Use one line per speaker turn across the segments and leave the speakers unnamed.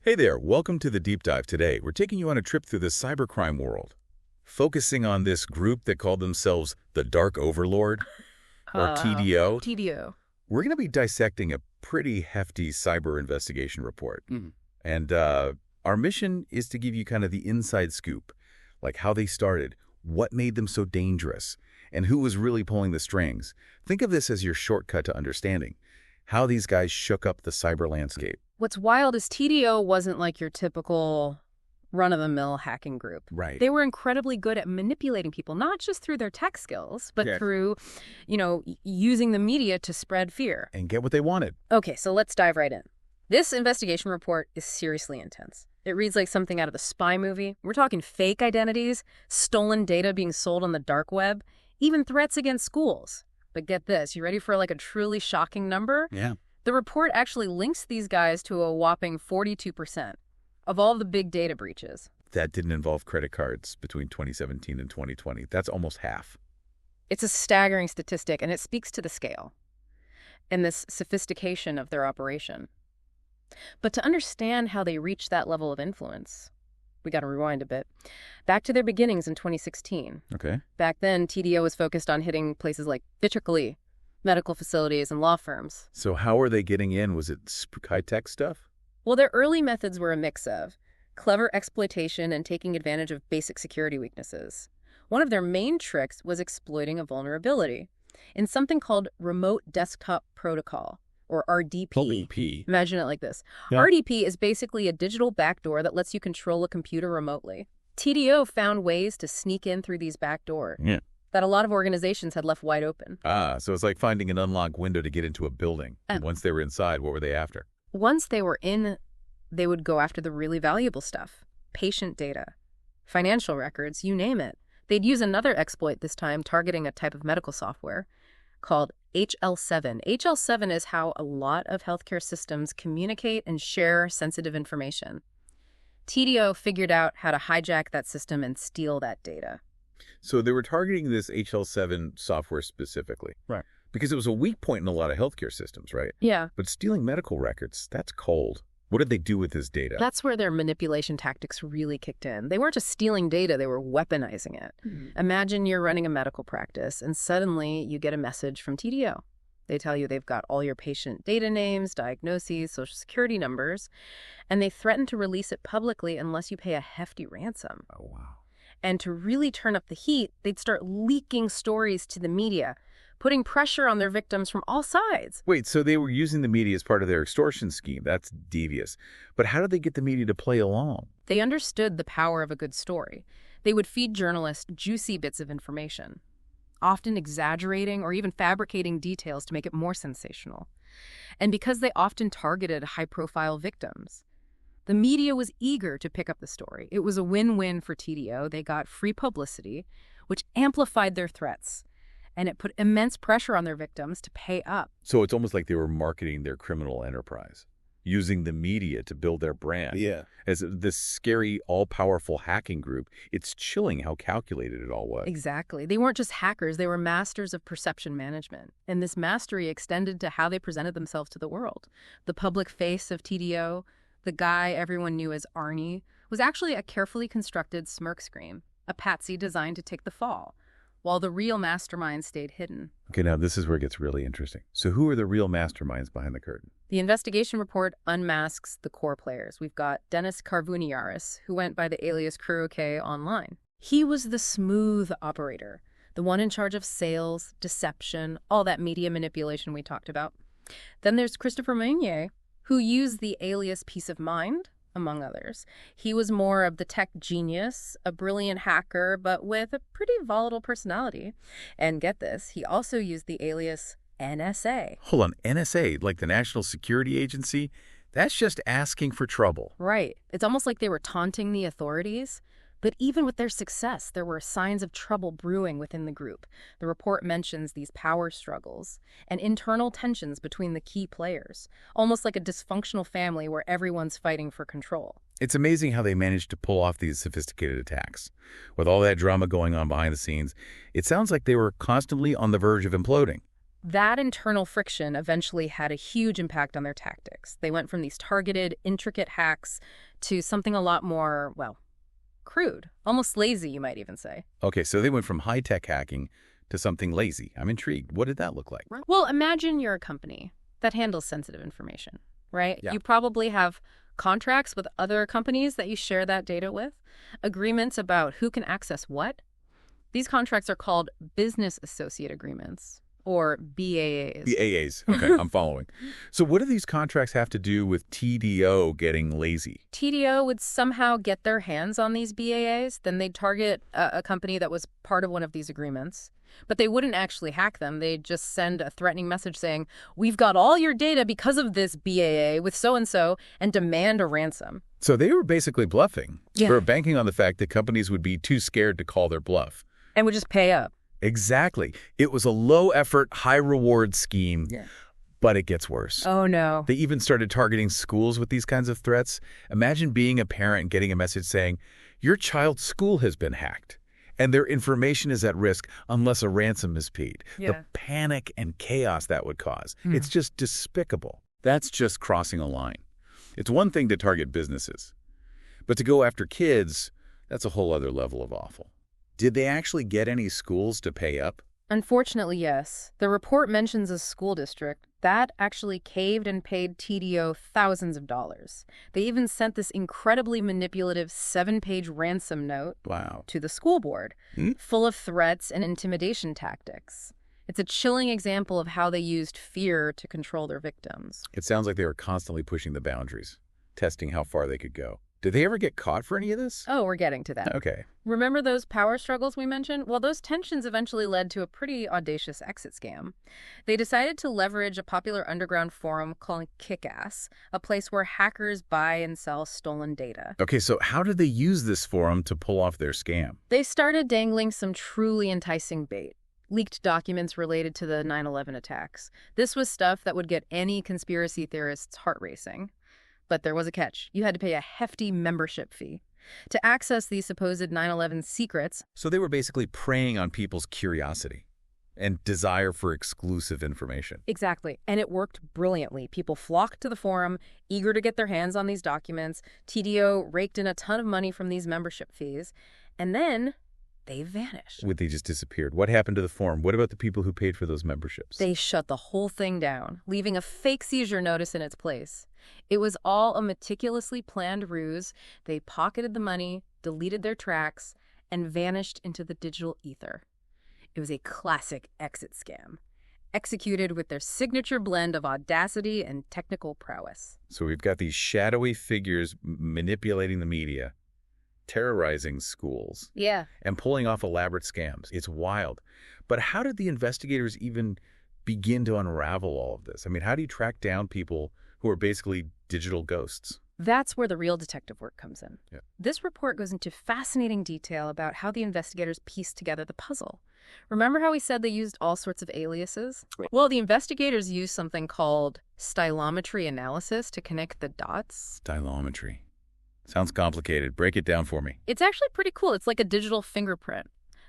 Hey there, welcome to the Deep Dive today. We're taking you on a trip through the cybercrime world, focusing on this group that called themselves the Dark Overlord, or TDO.
TDO.
We're going to be dissecting a pretty hefty cyber investigation report. And our mission is to give you kind of the inside scoop, like how they started, what made them so dangerous, and who was really pulling the strings. Think of this as your shortcut to understanding how these guys shook up the cyber landscape.
What's wild is TDO wasn't like your typical run-of-the-mill hacking group.
Right.
They were incredibly good at manipulating people, not just through their tech skills, but through, using the media to spread fear.
And get what they wanted.
Okay, so let's dive right in. This investigation report is seriously intense. It reads like something out of a spy movie. We're talking fake identities, stolen data being sold on the dark web, even threats against schools. But get this, you ready for like a truly shocking number?
Yeah.
The report actually links these guys to a whopping 42% of all the big data breaches.
That didn't involve credit cards between 2017 and 2020. That's almost half.
It's a staggering statistic, and it speaks to the scale and this sophistication of their operation. But to understand how they reached that level of influence, we got to rewind a bit. Back to their beginnings in 2016.
Okay.
Back then, TDO was focused on hitting places like Vichikali, medical facilities, and law firms.
So how are they getting in? Was it high-tech stuff?
Well, their early methods were a mix of clever exploitation and taking advantage of basic security weaknesses. One of their main tricks was exploiting a vulnerability in something called Remote Desktop Protocol, or RDP.
RDP.
Imagine it like this.
Yeah.
RDP is basically a digital backdoor that lets you control a computer remotely. TDO found ways to sneak in through these backdoors that a lot of organizations had left wide open.
So it's like finding an unlocked window to get into a building. Once they were inside, what were they after?
Once they were in, they would go after the really valuable stuff. Patient data, financial records, you name it. They'd use another exploit this time, targeting a type of medical software called HL7. HL7 is how a lot of healthcare systems communicate and share sensitive information. TDO figured out how to hijack that system and steal that data.
So they were targeting this HL7 software specifically. Right. Because it was a weak point in a lot of healthcare systems, right?
Yeah.
But stealing medical records, that's cold. What did they do with this data?
That's where their manipulation tactics really kicked in. They weren't just stealing data, they were weaponizing it. Imagine you're running a medical practice and suddenly you get a message from TDO. They tell you they've got all your patient data names, diagnoses, social security numbers, and they threaten to release it publicly unless you pay a hefty ransom.
Oh, wow.
And to really turn up the heat, they'd start leaking stories to the media, putting pressure on their victims from all sides.
Wait, so they were using the media as part of their extortion scheme. That's devious. But how did they get the media to play along?
They understood the power of a good story. They would feed journalists juicy bits of information, often exaggerating or even fabricating details to make it more sensational. And because they often targeted high-profile victims, the media was eager to pick up the story. It was a win-win for TDO. They got free publicity, which amplified their threats, and it put immense pressure on their victims to pay up.
So it's almost like they were marketing their criminal enterprise, using the media to build their brand. Yeah. As this scary, all-powerful hacking group, it's chilling how calculated it all was.
Exactly. They weren't just hackers. They were masters of perception management. And this mastery extended to how they presented themselves to the world. The public face of TDO, the guy everyone knew as Arnie, was actually a carefully constructed smokescreen, a patsy designed to take the fall, while the real mastermind stayed hidden.
Okay, now this is where it gets really interesting. So who are the real masterminds behind the curtain?
The investigation report unmasks the core players. We've got Dennis Karvouniaris, who went by the alias Kuroke online. He was the smooth operator, the one in charge of sales, deception, all that media manipulation we talked about. Then there's Christopher Meunier, who used the alias Peace of Mind, among others. He was more of the tech genius, a brilliant hacker, but with a pretty volatile personality. And get this, he also used the alias NSA.
Hold on, NSA, like the National Security Agency? That's just asking for trouble.
Right. It's almost like they were taunting the authorities. But even with their success, there were signs of trouble brewing within the group. The report mentions these power struggles and internal tensions between the key players, almost like a dysfunctional family where everyone's fighting for control.
It's amazing how they managed to pull off these sophisticated attacks. With all that drama going on behind the scenes, it sounds like they were constantly on the verge of imploding.
That internal friction eventually had a huge impact on their tactics. They went from these targeted, intricate hacks to something a lot more, well, crude, almost lazy, you might even say.
Okay, so they went from high-tech hacking to something lazy. I'm intrigued. What did that look like?
Well, imagine you're a company that handles sensitive information, right?
Yeah.
You probably have contracts with other companies that you share that data with, agreements about who can access what. These contracts are called business associate agreements, or BAAs.
BAAs. Okay, I'm following. So what do these contracts have to do with TDO getting lazy?
TDO would somehow get their hands on these BAAs, then they'd target a company that was part of one of these agreements. But they wouldn't actually hack them. They'd just send a threatening message saying, we've got all your data because of this BAA with so-and-so, and demand a ransom.
So they were basically bluffing.
Yeah.
They were banking on the fact that companies would be too scared to call their bluff.
And would just pay up.
Exactly. It was a low-effort, high-reward scheme,
Yeah.
but it gets worse.
Oh, no.
They even started targeting schools with these kinds of threats. Imagine being a parent and getting a message saying, your child's school has been hacked, and their information is at risk unless a ransom is paid.
Yeah.
The panic and chaos that would cause. It's just despicable. That's just crossing a line. It's one thing to target businesses, but to go after kids, that's a whole other level of awful. Did they actually get any schools to pay up?
Unfortunately, yes. The report mentions a school district that actually caved and paid TDO thousands of dollars. They even sent this incredibly manipulative 7-page ransom note
Wow.
to the school board, full of threats and intimidation tactics. It's a chilling example of how they used fear to control their victims.
It sounds like they were constantly pushing the boundaries, testing how far they could go. Did they ever get caught for any of this?
Oh, we're getting to that.
Okay.
Remember those power struggles we mentioned? Well, those tensions eventually led to a pretty audacious exit scam. They decided to leverage a popular underground forum called Kickass, a place where hackers buy and sell stolen data.
Okay, so how did they use this forum to pull off their scam?
They started dangling some truly enticing bait. Leaked documents related to the 9/11 attacks. This was stuff that would get any conspiracy theorist's heart racing. But there was a catch. You had to pay a hefty membership fee to access these supposed 9/11 secrets.
So they were basically preying on people's curiosity and desire for exclusive information.
Exactly. And it worked brilliantly. People flocked to the forum, eager to get their hands on these documents. TDO raked in a ton of money from these membership fees. And then they vanished.
They just disappeared. What happened to the forum? What about the people who paid for those memberships?
They shut the whole thing down, leaving a fake seizure notice in its place. It was all a meticulously planned ruse. They pocketed the money, deleted their tracks, and vanished into the digital ether. It was a classic exit scam, executed with their signature blend of audacity and technical prowess.
So we've got these shadowy figures manipulating the media, terrorizing schools,
Yeah.
and pulling off elaborate scams. It's wild. But how did the investigators even begin to unravel all of this? I mean, how do you track down people who are basically digital ghosts?
That's where the real detective work comes in.
Yeah.
This report goes into fascinating detail about how the investigators pieced together the puzzle. Remember how we said they used all sorts of aliases?
Right.
Well, the investigators used something called stylometry analysis to connect the dots.
Stylometry. Sounds complicated. Break it down for me.
It's actually pretty cool. It's like a digital fingerprint.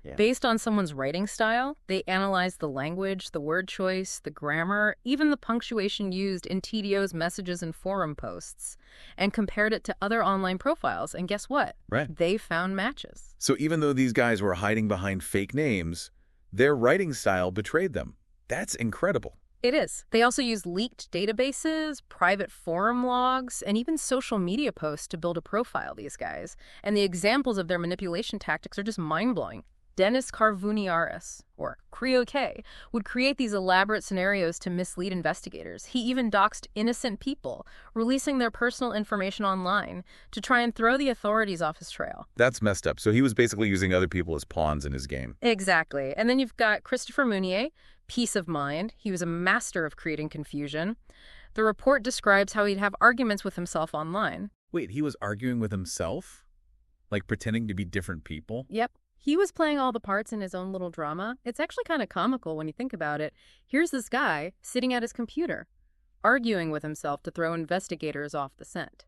Yeah.
Based on someone's writing style, they analyzed the language, the word choice, the grammar, even the punctuation used in TDO's messages and forum posts, and compared it to other online profiles. And guess what?
Right.
They found matches.
So even though these guys were hiding behind fake names, their writing style betrayed them. That's incredible.
It is. They also used leaked databases, private forum logs, and even social media posts to build a profile of these guys. And the examples of their manipulation tactics are just mind-blowing. Dennis Carvuniaris, or Creo K, would create these elaborate scenarios to mislead investigators. He even doxed innocent people, releasing their personal information online to try and throw the authorities off his trail.
That's messed up. So he was basically using other people as pawns in his game.
Exactly. And then you've got Christopher Mounier, Peace of Mind. He was a master of creating confusion. The report describes how he'd have arguments with himself online.
Wait, he was arguing with himself? Like pretending to be different people?
Yep. He was playing all the parts in his own little drama. It's actually kind of comical when you think about it. Here's this guy sitting at his computer, arguing with himself to throw investigators off the scent.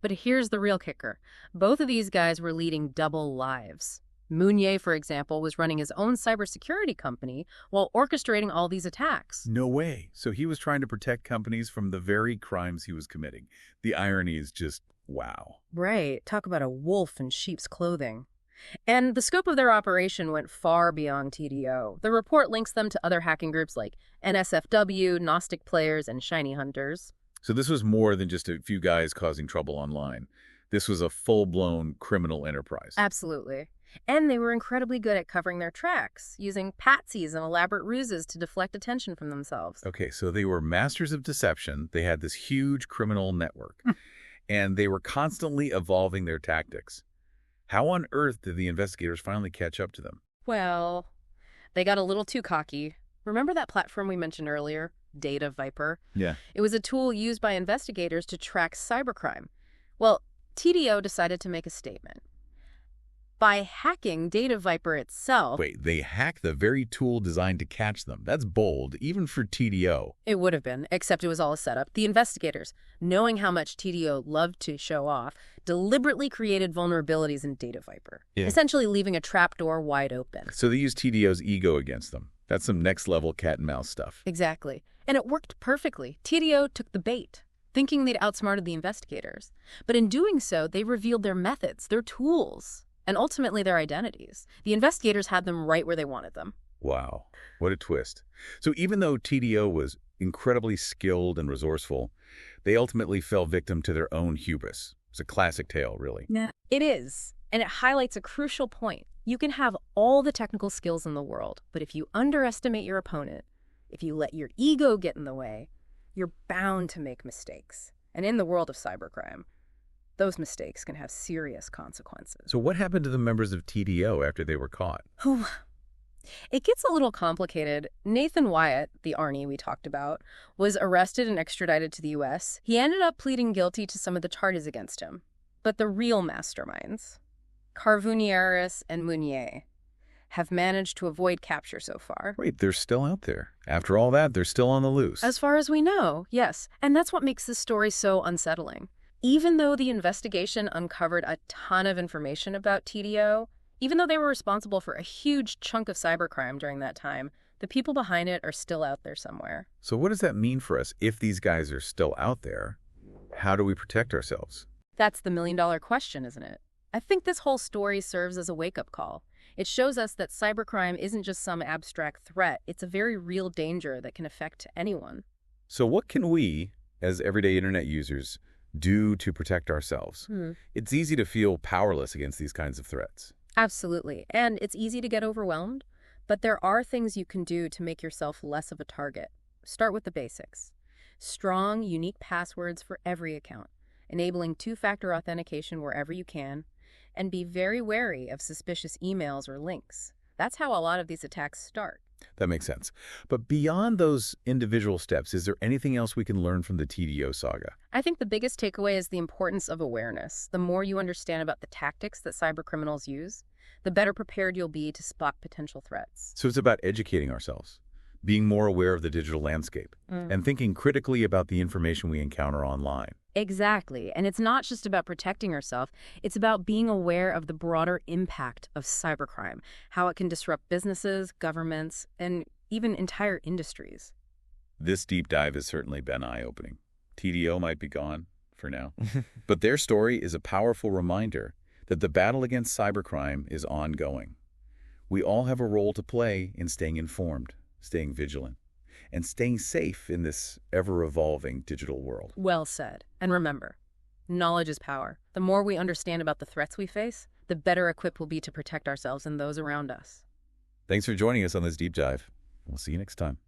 But here's the real kicker. Both of these guys were leading double lives. Mounier, for example, was running his own cybersecurity company while orchestrating all these attacks.
No way. So he was trying to protect companies from the very crimes he was committing. The irony is just, wow.
Right. Talk about a wolf in sheep's clothing. And the scope of their operation went far beyond TDO. The report links them to other hacking groups like NSFW, Gnostic Players, and Shiny Hunters.
So this was more than just a few guys causing trouble online. This was a full-blown criminal enterprise.
Absolutely. And they were incredibly good at covering their tracks, using patsies and elaborate ruses to deflect attention from themselves.
Okay, so they were masters of deception. They had this huge criminal network, and they were constantly evolving their tactics. How on earth did the investigators finally catch up to them?
Well, they got a little too cocky. Remember that platform we mentioned earlier, Data Viper?
Yeah.
It was a tool used by investigators to track cybercrime. Well, TDO decided to make a statement. By hacking Data Viper itself...
Wait, they hacked the very tool designed to catch them. That's bold, even for TDO.
It would have been, except it was all a setup. The investigators, knowing how much TDO loved to show off, deliberately created vulnerabilities in Data Viper, essentially leaving a trapdoor wide open.
So they used TDO's ego against them. That's some next-level cat-and-mouse stuff.
Exactly. And it worked perfectly. TDO took the bait, thinking they'd outsmarted the investigators. But in doing so, they revealed their methods, their tools, and ultimately their identities. The investigators had them right where they wanted them.
Wow, what a twist. So even though TDO was incredibly skilled and resourceful, they ultimately fell victim to their own hubris. It's a classic tale, really.
Yeah. It is, and it highlights a crucial point. You can have all the technical skills in the world, but if you underestimate your opponent, if you let your ego get in the way, you're bound to make mistakes. And in the world of cybercrime, those mistakes can have serious consequences.
So what happened to the members of TDO after they were caught?
It gets a little complicated. Nathan Wyatt, the Arnie we talked about, was arrested and extradited to the U.S. He ended up pleading guilty to some of the charges against him. But the real masterminds, Carvuniaris and Mounier, have managed to avoid capture so far.
Wait, they're still out there. After all that, they're still on the loose.
As far as we know, yes. And that's what makes this story so unsettling. Even though the investigation uncovered a ton of information about TDO, even though they were responsible for a huge chunk of cybercrime during that time, the people behind it are still out there somewhere.
So what does that mean for us? If these guys are still out there, how do we protect ourselves?
That's the million-dollar question, isn't it? I think this whole story serves as a wake-up call. It shows us that cybercrime isn't just some abstract threat. It's a very real danger that can affect anyone.
So what can we, as everyday internet users, do to protect ourselves? It's easy to feel powerless against these kinds of threats.
Absolutely. And it's easy to get overwhelmed, but there are things you can do to make yourself less of a target. Start with the basics. Strong, unique passwords for every account, enabling two-factor authentication wherever you can, and be very wary of suspicious emails or links. That's how a lot of these attacks start.
That makes sense. But beyond those individual steps, is there anything else we can learn from the TDO saga?
I think the biggest takeaway is the importance of awareness. The more you understand about the tactics that cybercriminals use, the better prepared you'll be to spot potential threats.
So it's about educating ourselves, being more aware of the digital landscape, and thinking critically about the information we encounter online.
Exactly. And it's not just about protecting yourself. It's about being aware of the broader impact of cybercrime, how it can disrupt businesses, governments, and even entire industries.
This deep dive has certainly been eye-opening. TDO might be gone for now, but their story is a powerful reminder that the battle against cybercrime is ongoing. We all have a role to play in staying informed, staying vigilant, and staying safe in this ever-evolving digital world.
Well said. And remember, knowledge is power. The more we understand about the threats we face, the better equipped we'll be to protect ourselves and those around us.
Thanks for joining us on this deep dive. We'll see you next time.